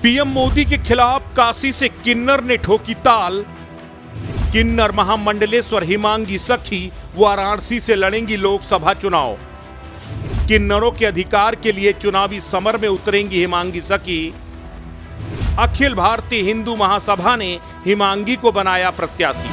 PM Modi के खिलाफ काशी से किन्नर ने ठोकी ताल। किन्नर महामंडलेश्वर हिमांगी सखी वाराणसी से लड़ेंगी लोकसभा चुनाव। किन्नरों के अधिकार के लिए चुनावी समर में उतरेंगी हिमांगी सखी। अखिल भारतीय हिंदू महासभा ने हिमांगी को बनाया प्रत्याशी।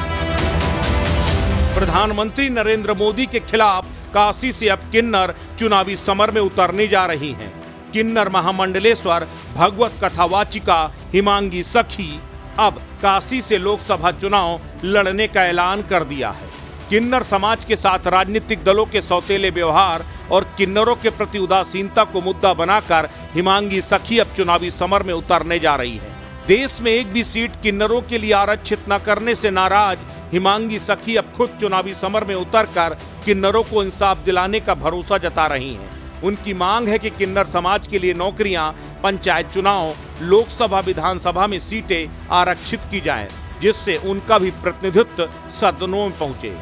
प्रधानमंत्री नरेंद्र मोदी के खिलाफ काशी से अब किन्नर चुनावी समर में उतरने जा रही हैं। किन्नर महामंडलेश्वर भगवत कथावाचिका हिमांगी सखी अब काशी से लोकसभा चुनाव लड़ने का ऐलान कर दिया है। किन्नर समाज के साथ राजनीतिक दलों के सौतेले व्यवहार और किन्नरों के प्रति उदासीनता को मुद्दा बनाकर हिमांगी सखी अब चुनावी समर में उतरने जा रही है। देश में एक भी सीट किन्नरों के लिए आरक्षित न करने से नाराज हिमांगी सखी अब खुद चुनावी समर में उतरकर किन्नरों को इंसाफ दिलाने का भरोसा जता रही हैं। उनकी मांग है कि किन्नर समाज के लिए नौकरियां, पंचायत चुनाव, लोकसभा, विधानसभा में सीटें आरक्षित की जाएं, जिससे उनका भी प्रतिनिधित्व सदनों में पहुंचे।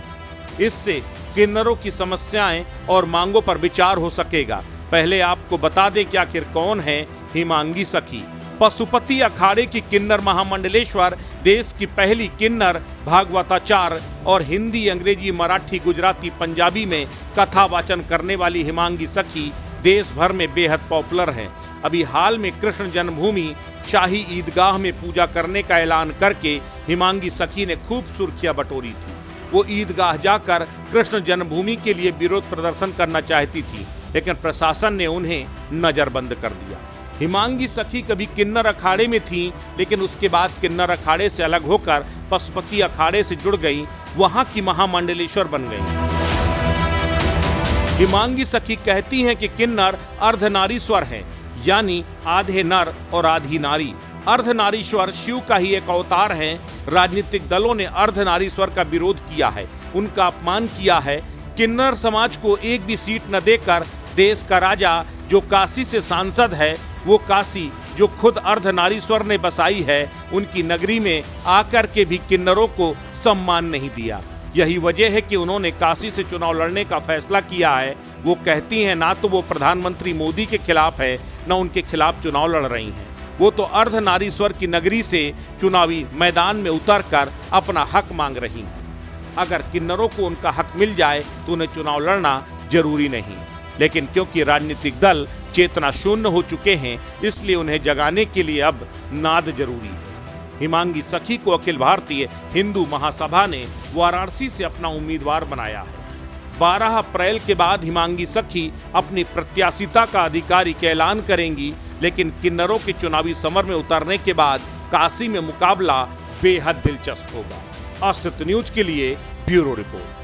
इससे किन्नरों की समस्याएं और मांगों पर विचार हो सकेगा। पहले आपको बता दें कि आखिर कौन है हिमांगी सखी। पशुपति अखाड़े की किन्नर महामंडलेश्वर देश की पहली किन्नर भागवताचार्य और हिंदी, अंग्रेजी, मराठी, गुजराती, पंजाबी में कथा वाचन करने वाली हिमांगी सखी देश भर में बेहद पॉपुलर हैं। अभी हाल में कृष्ण जन्मभूमि शाही ईदगाह में पूजा करने का ऐलान करके हिमांगी सखी ने खूब सुर्खियां बटोरी थी। वो ईदगाह जाकर कृष्ण जन्मभूमि के लिए विरोध प्रदर्शन करना चाहती थी, लेकिन प्रशासन ने उन्हें नजरबंद कर दिया। हिमांगी सखी कभी किन्नर अखाड़े में थी, लेकिन उसके बाद किन्नर अखाड़े से अलग होकर पशुपति अखाड़े से जुड़ गई, वहां की महामंडलेश्वर बन गई। हिमांगी सखी कहती हैं कि किन्नर अर्धनारीश्वर हैं, यानी आधे नर और आधी नारी। अर्धनारीश्वर शिव का ही एक अवतार है। राजनीतिक दलों ने अर्धनारीश्वर का विरोध किया है, उनका अपमान किया है। किन्नर समाज को एक भी सीट न देकर देश का राजा जो काशी से सांसद है, वो काशी जो खुद अर्धनारीश्वर ने बसाई है, उनकी नगरी में आकर के भी किन्नरों को सम्मान नहीं दिया। यही वजह है कि उन्होंने काशी से चुनाव लड़ने का फैसला किया है। वो कहती हैं ना तो वो प्रधानमंत्री मोदी के खिलाफ है, न उनके खिलाफ चुनाव लड़ रही हैं। वो तो अर्धनारीश्वर की नगरी से चुनावी मैदान में उतरकर अपना हक मांग रही हैं। अगर किन्नरों को उनका हक मिल जाए तो उन्हें चुनाव लड़ना जरूरी नहीं, लेकिन क्योंकि राजनीतिक दल चेतना शून्य हो चुके हैं, इसलिए उन्हें जगाने के लिए अब नाद जरूरी है। हिमांगी सखी को अखिल भारतीय हिंदू महासभा ने वाराणसी से अपना उम्मीदवार बनाया है। 12 अप्रैल के बाद हिमांगी सखी अपनी प्रत्याशिता का आधिकारिक ऐलान करेंगी, लेकिन किन्नरों के चुनावी समर में उतरने के बाद काशी में मुकाबला बेहद दिलचस्प होगा। अस्तित्व न्यूज के लिए ब्यूरो रिपोर्ट।